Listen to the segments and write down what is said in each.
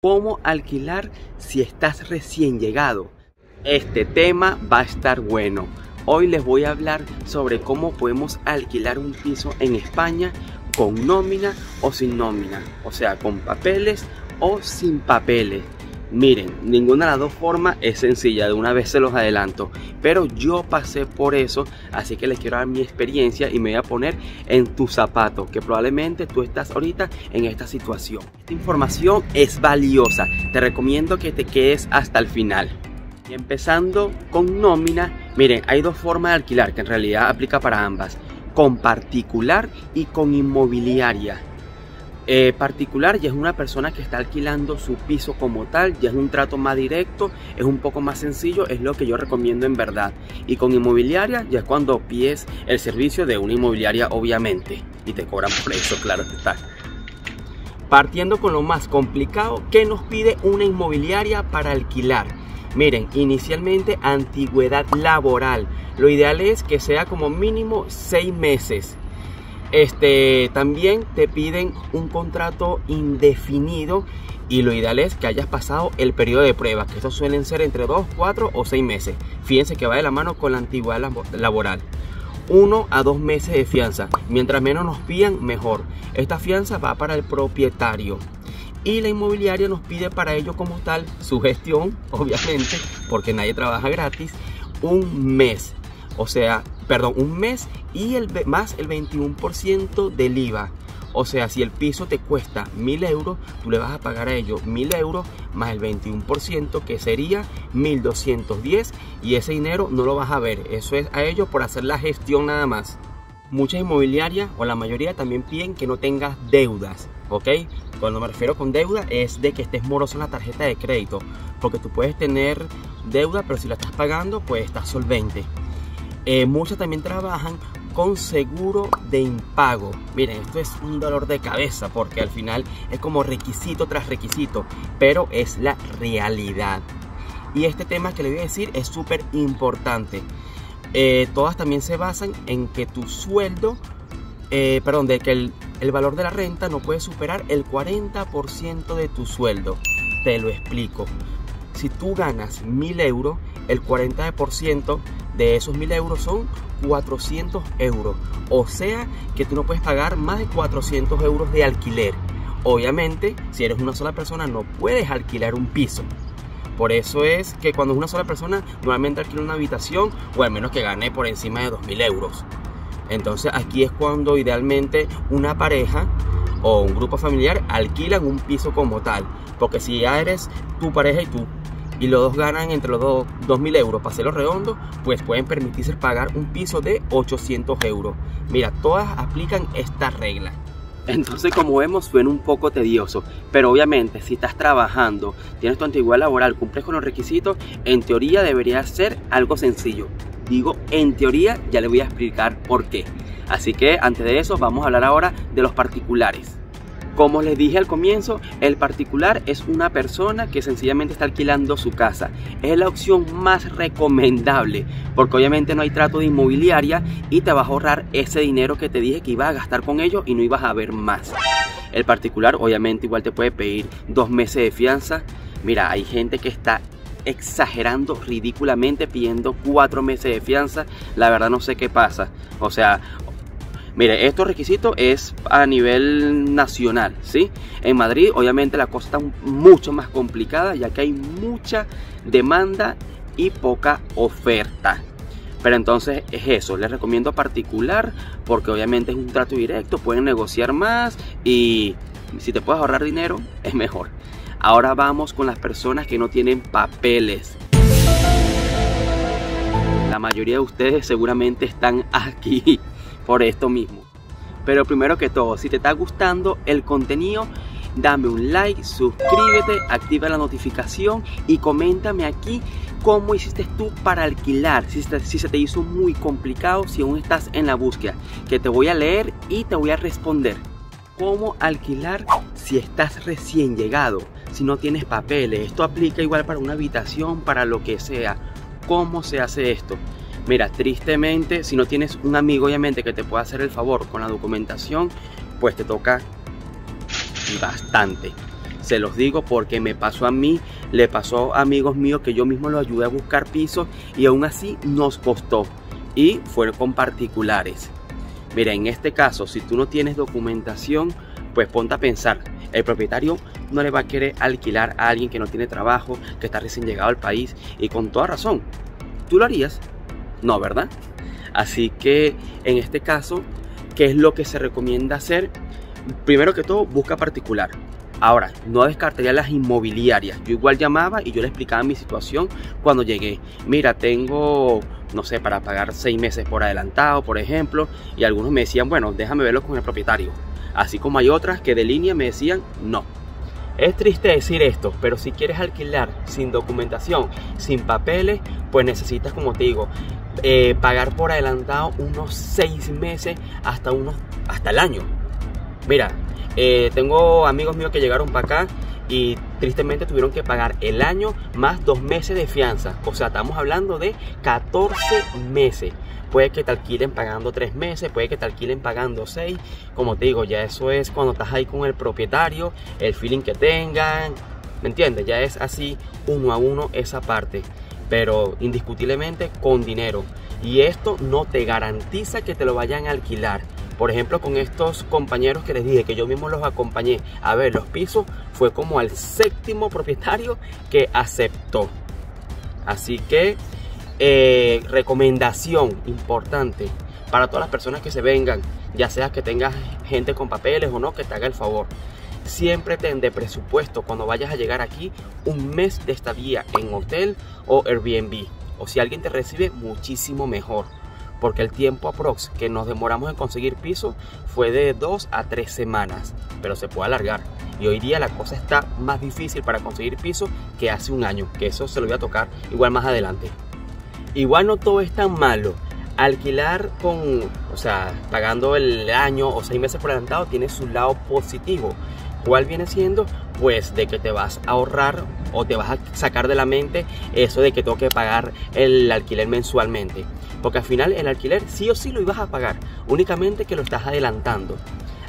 ¿Cómo alquilar si estás recién llegado? Este tema va a estar bueno. Hoy les voy a hablar sobre cómo podemos alquilar un piso en España con nómina o sin nómina, o sea, con papeles o sin papeles. Miren, ninguna de las dos formas es sencilla, de una vez se los adelanto, pero yo pasé por eso, así que les quiero dar mi experiencia y me voy a poner en tus zapatos, que probablemente tú estás ahorita en esta situación. Esta información es valiosa, te recomiendo que te quedes hasta el final. Y empezando con nómina, miren, hay dos formas de alquilar que en realidad aplica para ambas, con particular y con inmobiliaria. Particular ya es una persona que está alquilando su piso como tal, ya es un trato más directo, es un poco más sencillo, es lo que yo recomiendo en verdad. Y con inmobiliaria ya es cuando pides el servicio de una inmobiliaria, obviamente, y te cobran por eso, claro que está. Partiendo con lo más complicado, ¿qué nos pide una inmobiliaria para alquilar? Miren, inicialmente antigüedad laboral, lo ideal es que sea como mínimo 6 meses. También te piden un contrato indefinido y lo ideal es que hayas pasado el periodo de prueba, que estos suelen ser entre 2, 4 o 6 meses. Fíjense que va de la mano con la antigüedad laboral. 1 a 2 meses de fianza, mientras menos nos pidan mejor. Esta fianza va para el propietario y la inmobiliaria nos pide para ello como tal su gestión, obviamente, porque nadie trabaja gratis, un mes. O sea, perdón, un mes y más el 21% del IVA. O sea, si el piso te cuesta 1.000 euros, tú le vas a pagar a ellos 1.000 euros más el 21%, que sería 1.210, y ese dinero no lo vas a ver. Eso es a ellos por hacer la gestión nada más. Muchas inmobiliarias, o la mayoría, también piden que no tengas deudas, ¿ok? Cuando me refiero con deuda es de que estés moroso en la tarjeta de crédito, porque tú puedes tener deuda, pero si la estás pagando, pues estás solvente. Muchos también trabajan con seguro de impago. Miren, esto es un dolor de cabeza porque al final es como requisito tras requisito, pero es la realidad. Y este tema que les voy a decir es súper importante. Todas también se basan en que tu sueldo, de que el valor de la renta no puede superar el 40% de tu sueldo. Te lo explico. Si tú ganas 1.000 euros, el 40% de esos 1.000 euros son 400 euros. O sea que tú no puedes pagar más de 400 euros de alquiler. Obviamente, si eres una sola persona, no puedes alquilar un piso. Por eso es que cuando es una sola persona, normalmente alquila una habitación, o al menos que gane por encima de 2.000 euros. Entonces aquí es cuando idealmente una pareja o un grupo familiar alquilan un piso como tal. Porque si ya eres tu pareja y tú, y los dos ganan entre los dos 2.000 euros para hacerlo redondo, pues pueden permitirse pagar un piso de 800 euros. Mira, todas aplican esta regla. Entonces, como vemos, suena un poco tedioso, pero obviamente si estás trabajando, tienes tu antigüedad laboral, cumples con los requisitos, en teoría debería ser algo sencillo. Digo en teoría, ya les voy a explicar por qué. Así que antes de eso vamos a hablar ahora de los particulares. Como les dije al comienzo, el particular es una persona que sencillamente está alquilando su casa. Es la opción más recomendable porque obviamente no hay trato de inmobiliaria y te vas a ahorrar ese dinero que te dije que ibas a gastar con ellos y no ibas a ver más. El particular obviamente igual te puede pedir 2 meses de fianza. Mira, hay gente que está exagerando ridículamente pidiendo 4 meses de fianza. La verdad no sé qué pasa. O sea, mire, estos requisitos es a nivel nacional, ¿sí? En Madrid, obviamente, la cosa está mucho más complicada, ya que hay mucha demanda y poca oferta. Pero entonces es eso, les recomiendo particular, porque obviamente es un trato directo, pueden negociar más y si te puedes ahorrar dinero, es mejor. Ahora vamos con las personas que no tienen papeles. La mayoría de ustedes seguramente están aquí por esto mismo. Pero primero que todo, si te está gustando el contenido, dame un like, suscríbete, activa la notificación y coméntame aquí cómo hiciste tú para alquilar, si se te hizo muy complicado, si aún estás en la búsqueda, que te voy a leer y te voy a responder. ¿Cómo alquilar si estás recién llegado? Si no tienes papeles, esto aplica igual para una habitación, para lo que sea. ¿Cómo se hace esto? Mira, tristemente, si no tienes un amigo obviamente que te pueda hacer el favor con la documentación, pues te toca bastante. Se los digo porque me pasó a mí, le pasó a amigos míos que yo mismo los ayudé a buscar pisos y aún así nos costó. Y fue con particulares. Mira, en este caso, si tú no tienes documentación, pues ponte a pensar. El propietario no le va a querer alquilar a alguien que no tiene trabajo, que está recién llegado al país, y con toda razón. ¿Tú lo harías? No, ¿verdad? Así que en este caso, ¿qué es lo que se recomienda hacer? Primero que todo, busca particular. Ahora, no descartaría las inmobiliarias. Yo igual llamaba y yo le explicaba mi situación cuando llegué. Mira, tengo, no sé, para pagar 6 meses por adelantado, por ejemplo. Y algunos me decían, bueno, déjame verlo con el propietario. Así como hay otras que de línea me decían, no. Es triste decir esto, pero si quieres alquilar sin documentación, sin papeles, pues necesitas, como te digo, pagar por adelantado unos 6 meses hasta el año. Mira, tengo amigos míos que llegaron para acá y tristemente tuvieron que pagar el año más 2 meses de fianza. O sea, estamos hablando de 14 meses. Puede que te alquilen pagando 3 meses, puede que te alquilen pagando 6. Como te digo, ya eso es cuando estás ahí con el propietario, el feeling que tengan, ¿me entiendes? Ya es así 1 a 1 esa parte, pero indiscutiblemente con dinero. Y esto no te garantiza que te lo vayan a alquilar. Por ejemplo, con estos compañeros que les dije que yo mismo los acompañé a ver los pisos, fue como al 7º propietario que aceptó. Así que recomendación importante para todas las personas que se vengan, ya sea que tengas gente con papeles o no, que te haga el favor. Siempre ten de presupuesto cuando vayas a llegar aquí 1 mes de estadía en hotel o Airbnb. O si alguien te recibe, muchísimo mejor. Porque el tiempo aprox que nos demoramos en conseguir piso fue de 2 a 3 semanas, pero se puede alargar. Y hoy día la cosa está más difícil para conseguir piso que hace 1 año, que eso se lo voy a tocar igual más adelante. Igual no todo es tan malo. Alquilar pagando el año o 6 meses por adelantado tiene su lado positivo. ¿Cuál viene siendo? Pues de que te vas a ahorrar o te vas a sacar de la mente eso de que tengo que pagar el alquiler mensualmente. Porque al final el alquiler sí o sí lo ibas a pagar, únicamente que lo estás adelantando.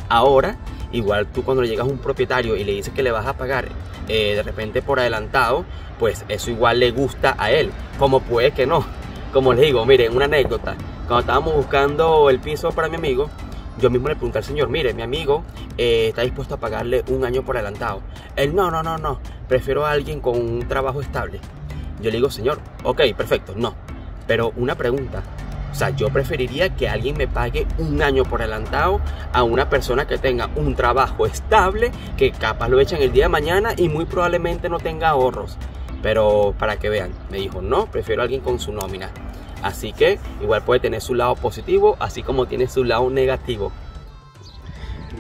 Ahora, igual tú cuando le llegas a un propietario y le dices que le vas a pagar de repente por adelantado, pues eso igual le gusta a él, como puede que no. Como les digo, miren, una anécdota. Cuando estábamos buscando el piso para mi amigo, yo mismo le pregunté al señor, mire, mi amigo está dispuesto a pagarle 1 año por adelantado. Él, no, prefiero a alguien con un trabajo estable. Yo le digo, señor, ok, perfecto, no. Pero una pregunta, o sea, yo preferiría que alguien me pague 1 año por adelantado a una persona que tenga un trabajo estable, que capaz lo echan el día de mañana y muy probablemente no tenga ahorros. Pero para que vean, me dijo, no, prefiero a alguien con su nómina. Así que igual puede tener su lado positivo, así como tiene su lado negativo.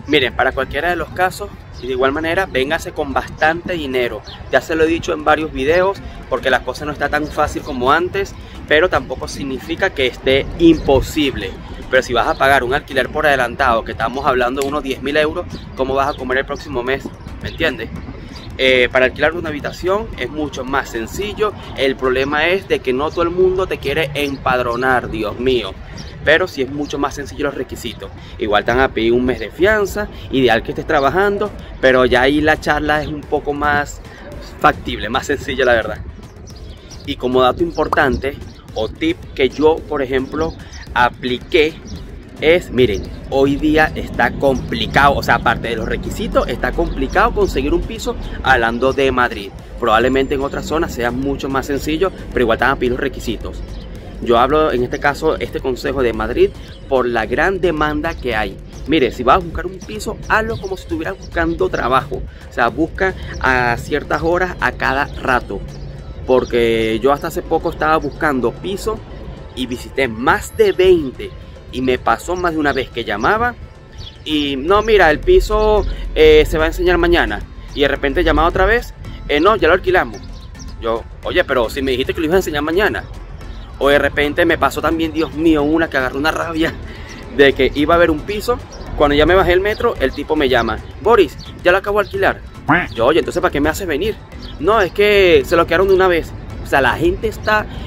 Miren, para cualquiera de los casos, y de igual manera, véngase con bastante dinero. Ya se lo he dicho en varios videos, porque la cosa no está tan fácil como antes, pero tampoco significa que esté imposible. Pero si vas a pagar un alquiler por adelantado, que estamos hablando de unos 10.000 euros, ¿cómo vas a comer el próximo mes? ¿Me entiendes? Para alquilar una habitación es mucho más sencillo. El problema es de que no todo el mundo te quiere empadronar, Dios mío. Pero sí es mucho más sencillo los requisitos. Igual te van a pedir 1 mes de fianza, ideal que estés trabajando, pero ya ahí la charla es un poco más factible, más sencilla la verdad. Y como dato importante o tip que yo, por ejemplo, apliqué es, miren, hoy día está complicado, o sea, aparte de los requisitos, está complicado conseguir un piso hablando de Madrid. Probablemente en otras zonas sea mucho más sencillo, pero igual te van a pedir los requisitos. Yo hablo en este caso, este consejo de Madrid, por la gran demanda que hay. Mire, si vas a buscar un piso, hazlo como si estuvieras buscando trabajo. O sea, busca a ciertas horas a cada rato. Porque yo hasta hace poco estaba buscando piso y visité más de 20. Y me pasó más de una vez que llamaba y no, mira, el piso se va a enseñar mañana. Y de repente llamaba otra vez, no, ya lo alquilamos. Yo, oye, pero si me dijiste que lo ibas a enseñar mañana. O de repente me pasó también, Dios mío, una que agarró una rabia de que iba a haber un piso. Cuando ya me bajé el metro, el tipo me llama, Boris, ya lo acabo de alquilar. Yo, oye, entonces ¿para qué me haces venir? No, es que se lo quedaron de una vez. O sea, la gente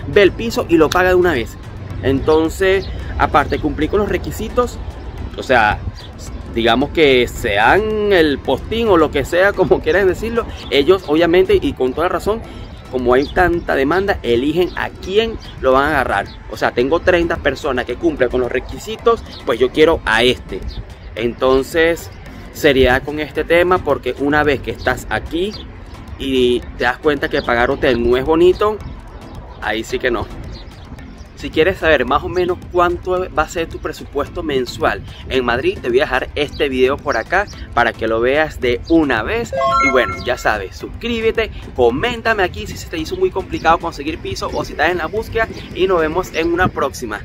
ve el piso y lo paga de una vez. Entonces, aparte, cumplí con los requisitos. O sea, digamos que sean el postín o lo que sea, como quieran decirlo, ellos obviamente y con toda razón, como hay tanta demanda, eligen a quién lo van a agarrar. O sea, tengo 30 personas que cumplen con los requisitos, pues yo quiero a este. Entonces, seriedad con este tema, porque una vez que estás aquí y te das cuenta que pagar hotel no es bonito, ahí sí que no. Si quieres saber más o menos cuánto va a ser tu presupuesto mensual en Madrid, te voy a dejar este video por acá para que lo veas de una vez. Y bueno, ya sabes, suscríbete, coméntame aquí si se te hizo muy complicado conseguir piso o si estás en la búsqueda, y nos vemos en una próxima.